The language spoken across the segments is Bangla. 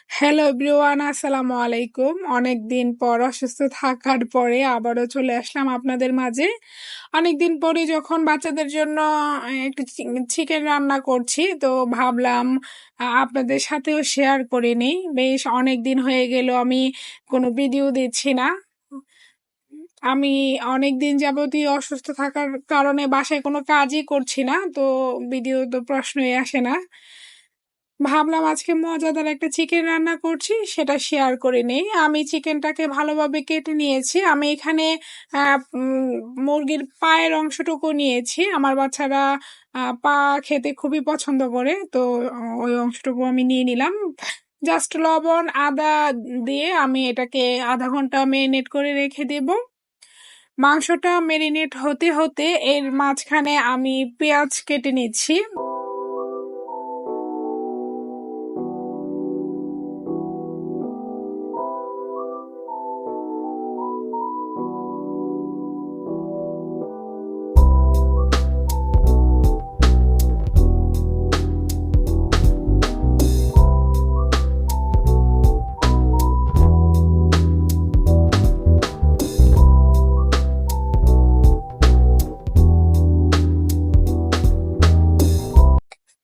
হ্যালো এভরিওয়ান, আসসালামু আলাইকুম। অনেকদিন পর অসুস্থ থাকার পরে আবারও চলে আসলাম আপনাদের মাঝে। অনেকদিন পরে যখন বাচ্চাদের জন্য একটু চিকেন রান্না করছি, তো ভাবলাম আপনাদের সাথেও শেয়ার করে নিই। বেশ অনেক দিন হয়ে গেল আমি কোনো ভিডিও দিচ্ছি না। আমি অনেক দিন যাবতই অসুস্থ থাকার কারণে বাসায় কোনো কাজই করছি না, তো ভিডিও তো প্রশ্নই আসে না। ভাবলাম আজকে মজাদার একটা চিকেন রান্না করছি, সেটা শেয়ার করে নেই। আমি চিকেনটাকে ভালোভাবে কেটে নিয়েছি। আমি এখানে মুরগির পায়ের অংশটুকু নিয়েছি। আমার বাচ্চারা পা খেতে খুবই পছন্দ করে, তো ওই অংশটুকু আমি নিয়ে নিলাম। জাস্ট লবণ আদা দিয়ে আমি এটাকে আধা ঘন্টা মেরিনেট করে রেখে দেব। মাংসটা মেরিনেট হতে হতে এর মাঝখানে আমি পেঁয়াজ কেটে নিচ্ছি।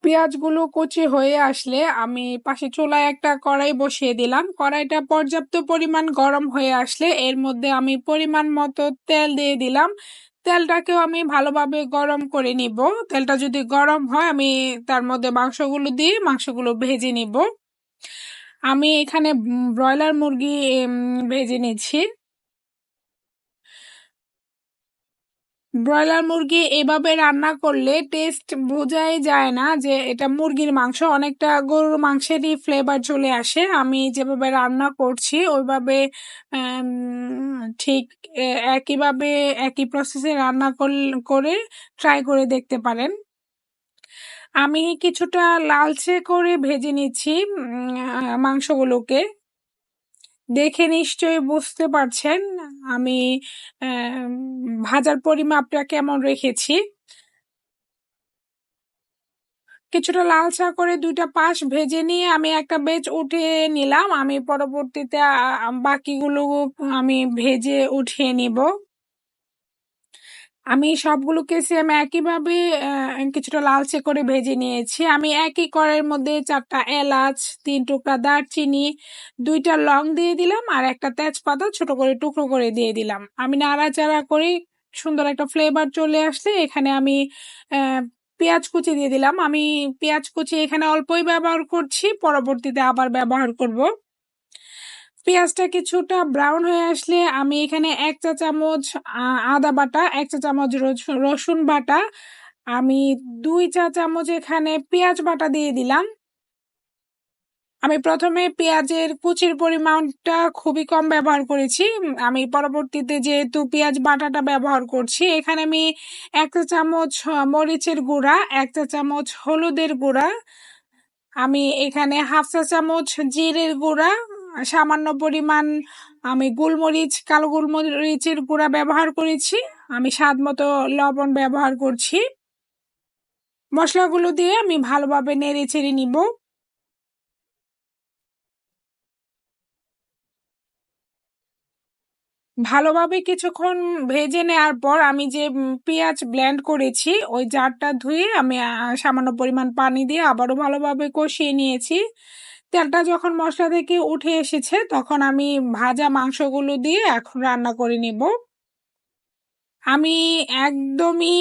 পেঁয়াজগুলো কুচি হয়ে আসলে আমি পাশে চুলায় একটা কড়াই বসিয়ে দিলাম। কড়াইটা পর্যাপ্ত পরিমাণ গরম হয়ে আসলে এর মধ্যে আমি পরিমাণ মতো তেল দিয়ে দিলাম। তেলটাকেও আমি ভালোভাবে গরম করে নিব। তেলটা যদি গরম হয় আমি তার মধ্যে মাংসগুলো দিয়ে মাংসগুলো ভেজে নিব। আমি এখানে ব্রয়লার মুরগি ভেজে নিচ্ছি। ব্রয়লার মুরগি এভাবে রান্না করলে টেস্ট বোঝাই যায় না যে এটা মুরগির মাংস, অনেকটা গরুর মাংসেরই ফ্লেভার চলে আসে। আমি যেভাবে রান্না করছি ওইভাবে ঠিক একইভাবে একই প্রসেসে রান্না করে ট্রাই করে দেখতে পারেন। আমি কিছুটা লালচে করে ভেজে নিচ্ছি মাংসগুলোকে। দেখে নিশ্চয়ই বুঝতে পারছেন আমি ভাজার পরিমাপটা কেমন রেখেছি। কিছুটা লাল চা করে দুইটা পাশ ভেজে নিয়ে আমি একটা বেচ উঠিয়ে নিলাম। আমি পরবর্তীতে বাকিগুলো আমি ভেজে উঠিয়ে নিব। আমি সবগুলোকে সেম একইভাবে কিছুটা লালচে করে ভেজে নিয়েছি। আমি একই কড়াইয়ের মধ্যে 4টা এলাচ, 3 টুকরা দারচিনি, 2টা লং দিয়ে দিলাম আর একটা তেজপাতা ছোট করে টুকরো করে দিয়ে দিলাম। আমি নাড়াচাড়া করে সুন্দর একটা ফ্লেভার চলে আসলে এখানে আমি পেঁয়াজ কুচি দিয়ে দিলাম। আমি পেঁয়াজ কুচি এখানে অল্পই ব্যবহার করছি, পরবর্তীতে আবার ব্যবহার করব। পেঁয়াজটা কিছুটা ব্রাউন হয়ে আসলে আমি এখানে 1 চা চামচ আদা বাটা, 1 চা চামচ রসুন বাটা, আমি 2 চা চামচ এখানে পেঁয়াজ বাটা দিয়ে দিলাম। আমি প্রথমে পেঁয়াজের কুচির পরিমাণটা খুবই কম ব্যবহার করেছি। আমি পরবর্তীতে যেহেতু পেঁয়াজ বাটাটা ব্যবহার করছি, এখানে আমি 1 চা চামচ মরিচের গুঁড়া, 1 চা চামচ হলুদের গুঁড়া, আমি এখানে হাফ চা চামচ জিরের গুঁড়া, সামান্য পরিমাণ আমি গোলমরিচ, কালো গোলমরিচের গুঁড়া ব্যবহার করেছি। আমি স্বাদ মতো লবণ ব্যবহার করছি। মশলাগুলো দিয়ে আমি ভালোভাবে নেড়ে চেড়ে নিব। ভালোভাবে কিছুক্ষণ ভেজে নেওয়ার পর আমি যে পেঁয়াজ ব্লেন্ড করেছি ওই জারটা ধুয়ে আমি সামান্য পরিমাণ পানি দিয়ে আবারও ভালোভাবে কষিয়ে নিয়েছি। তেলটা যখন মশলা থেকে উঠে এসেছে তখন আমি ভাজা মাংসগুলো দিয়ে এখন রান্না করে নিব। আমি একদমই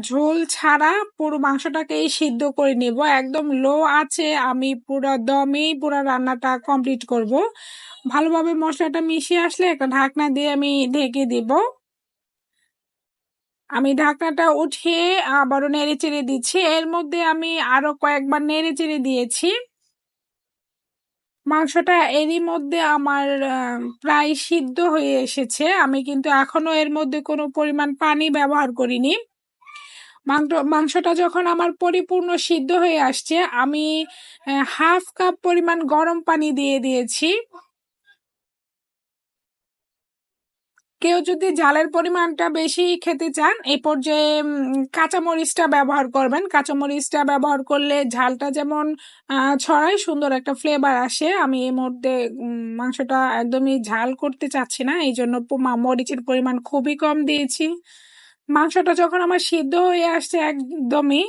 ঝোল ছাড়া পুরো মাংসটাকেই সিদ্ধ করে নিব। একদম লো আছে আমি পুরো দমেই পুরো রান্নাটা কমপ্লিট করব। ভালোভাবে মশলাটা মিশিয়ে আসলে একটা ঢাকনা দিয়ে আমি ঢেকে দিব। আমি ঢাকনাটা উঠিয়ে আবারও নেড়ে চেড়ে দিচ্ছি। এর মধ্যে আমি আরো কয়েকবার নেড়ে চেড়ে দিয়েছি। মাংসটা এরই মধ্যে আমার প্রায় সিদ্ধ হয়ে এসেছে। আমি কিন্তু এখনো এর মধ্যে কোনো পরিমাণ পানি ব্যবহার করিনি। মাংসটা যখন আমার পরিপূর্ণ সিদ্ধ হয়ে আসছে আমি হাফ কাপ পরিমাণ গরম পানি দিয়ে দিয়েছি। কেউ যদি ঝালের পরিমাণটা বেশি খেতে চান এই পর্যায়ে কাঁচামরিচটা ব্যবহার করবেন। কাঁচামরিচটা ব্যবহার করলে ঝালটা যেমন ছড়ায়, সুন্দর একটা ফ্লেভার আসে। আমি এই মুহূর্তে মাংসটা একদমই ঝাল করতে চাচ্ছি না, এই জন্য মরিচের পরিমাণ খুবই কম দিয়েছি। মাংসটা যখন আমার সিদ্ধ হয়ে আসছে একদমই,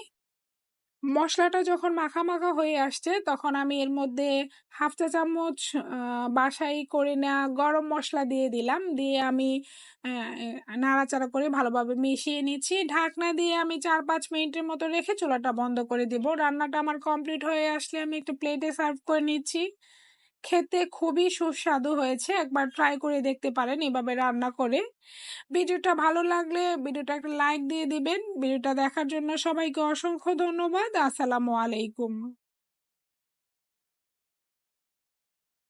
মশলাটা যখন মাখা মাখা হয়ে আসছে, তখন আমি এর মধ্যে হাফ চা চামচ বাসাই করে নেওয়া গরম মশলা দিয়ে দিলাম। দিয়ে আমি নাড়াচাড়া করে ভালোভাবে মিশিয়ে নিচ্ছি। ঢাকনা দিয়ে আমি 4-5 মিনিটের মতো রেখে চুলাটা বন্ধ করে দিব। রান্নাটা আমার কমপ্লিট হয়ে আসলে আমি একটু প্লেটে সার্ভ করে নিচ্ছি। খেতে খুবই সুস্বাদু হয়েছে, একবার ট্রাই করে দেখতে পারেন এভাবে রান্না করে। ভিডিওটা ভালো লাগলে ভিডিওটা একটা লাইক দিয়ে দিবেন। ভিডিওটা দেখার জন্য সবাইকে অসংখ্য ধন্যবাদ। আসসালামু আলাইকুম।